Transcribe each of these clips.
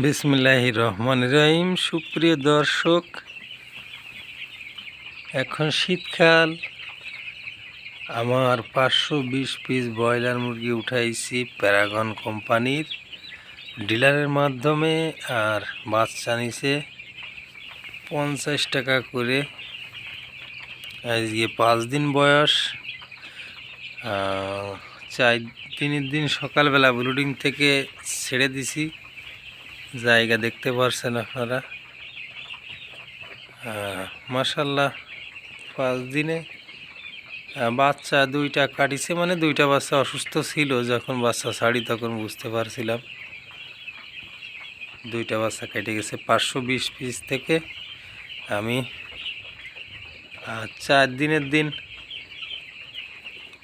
বিসমিল্লাহির রহমানির রহিম। সুপ্রিয় দর্শক, এখন শীতকাল। আমার 520 পিস ব্রয়লার মুরগি উঠাইছি প্যারাগন কোম্পানির ডিলারের মাধ্যমে, আর বাচ্চা নিছে 50 টাকা করে। আজকে 5 দিন বয়স। 4 দিন সকালবেলা ব্রুডিং থেকে ছেড়ে দিছি। জায়গা দেখতে পারছেন আপনারা। মাশাল্লাহ 5 দিনে বাচ্চা 2টা কাটিছে, মানে 2টা বাচ্চা অসুস্থ ছিল। যখন বাচ্চা ছাড়ি তখন বুঝতে পারছিলাম 2টা বাচ্চা কেটে গেছে। 520 পিস থেকে আমি 4 দিনের দিন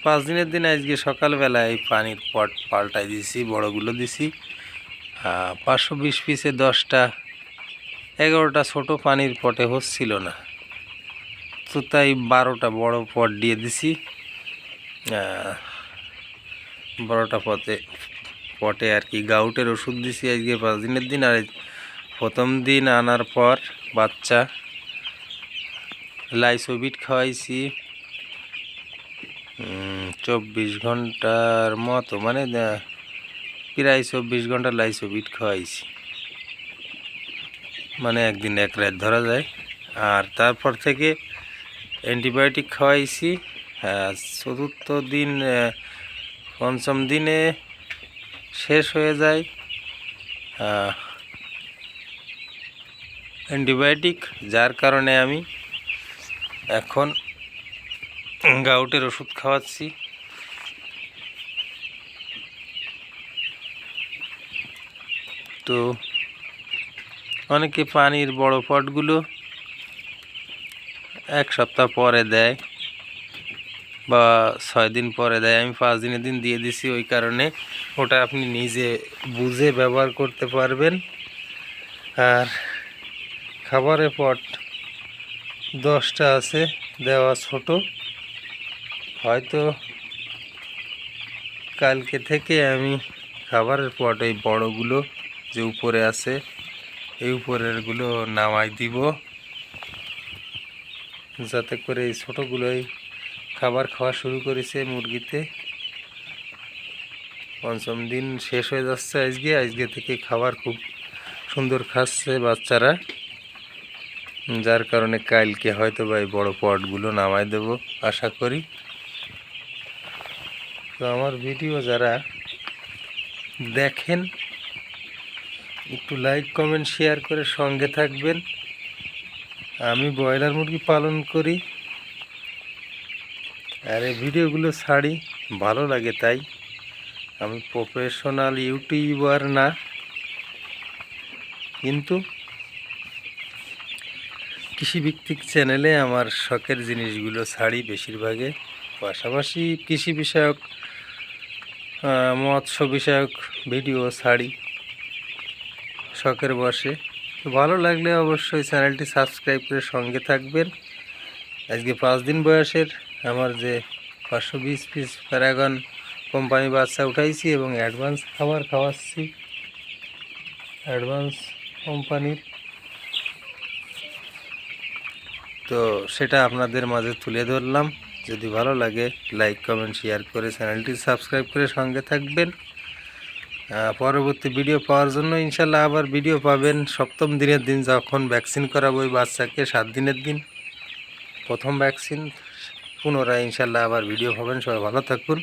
5 দিনের দিন আজকে সকালবেলা এই পানির পট পাল্টাই দিছি, বড়গুলো দিছি। 520 পিসে 10টা 11টা ছোটো পানির পটে হচ্ছিল না, তো তাই 12টা বড় পট দিয়ে দিছি। 12টা পটে আর কি গাউটের ওষুধ দিছি আজকে 5 দিনের দিন। আর প্রথম দিন আনার পর বাচ্চা লাইসোবিট খাওয়াইছি 24 ঘন্টার মতো, মানে প্রায় 24 ঘন্টা লাইসোবিট খাওয়াইছি, মানে একদিন এক রাত ধরা যায়। আর তারপর থেকে অ্যান্টিবায়োটিক খাওয়াইছি। চতুর্থ দিন 5ম দিনে শেষ হয়ে যায় অ্যান্টিবায়োটিক, যার কারণে আমি এখন গাউটের ওষুধ খাওয়াচ্ছি। তো অনেকে পানির বড় পটগুলো 1 সপ্তাহ পরে দেয় বা 6 দিন পরে দেয়। আমি 5 দিনের দিন দিয়ে দিছি, ওই কারণে ওটা আপনি নিজে বুঝে ব্যবহার করতে পারবেন। আর খাবারের পট 10টা আছে দেওয়া ছোট, হয়তো কালকে থেকে আমি খাবারের পট এই বড়গুলো যে উপরে আছে এই উপরেরগুলো নামাই দিব, যাতে করে এই ছোটোগুলোই খাবার খাওয়া শুরু করেছে মুরগিতে। 5ম দিন শেষ হয়ে যাচ্ছে আজকে থেকে খাবার খুব সুন্দর খাচ্ছে বাচ্চারা, যার কারণে কালকে হয়তো বা এই বড়ো পটগুলো নামাই দেব আশা করি। তো আমার ভিডিও যারা দেখেন একটু লাইক কমেন্ট শেয়ার করে সঙ্গে থাকবেন। আমি ব্রয়লার মুরগি পালন করি, আর এই ভিডিওগুলো ছাড়ি ভালো লাগে, তাই আমি প্রফেশনাল ইউটিউবার না, কিন্তু কৃষিভিত্তিক চ্যানেলে আমার শখের জিনিসগুলো ছাড়ি বেশিরভাগে। পাশাপাশি কৃষি বিষয়ক মৎস্য বিষয়ক ভিডিও ছাড়ি শখের বসে। তো ভালো লাগলে অবশ্যই চ্যানেলটি সাবস্ক্রাইব করে সঙ্গে থাকবেন। আজকে 5 দিন বয়সের আমার যে 520 পিস প্যারাগন কোম্পানি বাচ্চা উঠাইছি এবং অ্যাডভান্স খাবার খাওয়াচ্ছি অ্যাডভান্স কোম্পানির। তো সেটা আপনাদের মাঝে তুলে ধরলাম। যদি ভালো লাগে লাইক কমেন্ট শেয়ার করে চ্যানেলটি সাবস্ক্রাইব করে সঙ্গে থাকবেন। পরবর্তী ভিডিও পাওয়ার জন্য ইনশাল্লাহ আবার ভিডিও পাবেন 7ম দিনের দিন, যখন ভ্যাকসিন করাবো ওই বাচ্চাকে। 7 দিনের দিন প্রথম ভ্যাকসিন, পুনরায় ইনশাল্লাহ আবার ভিডিও পাবেন। সবাই ভালো থাকুন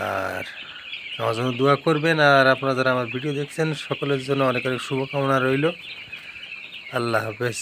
আর আমার জন্য দোয়া করবেন। আর আপনারা যারা আমার ভিডিও দেখছেন সকলের জন্য অনেক অনেক শুভকামনা রইল। আল্লাহ হাফেজ।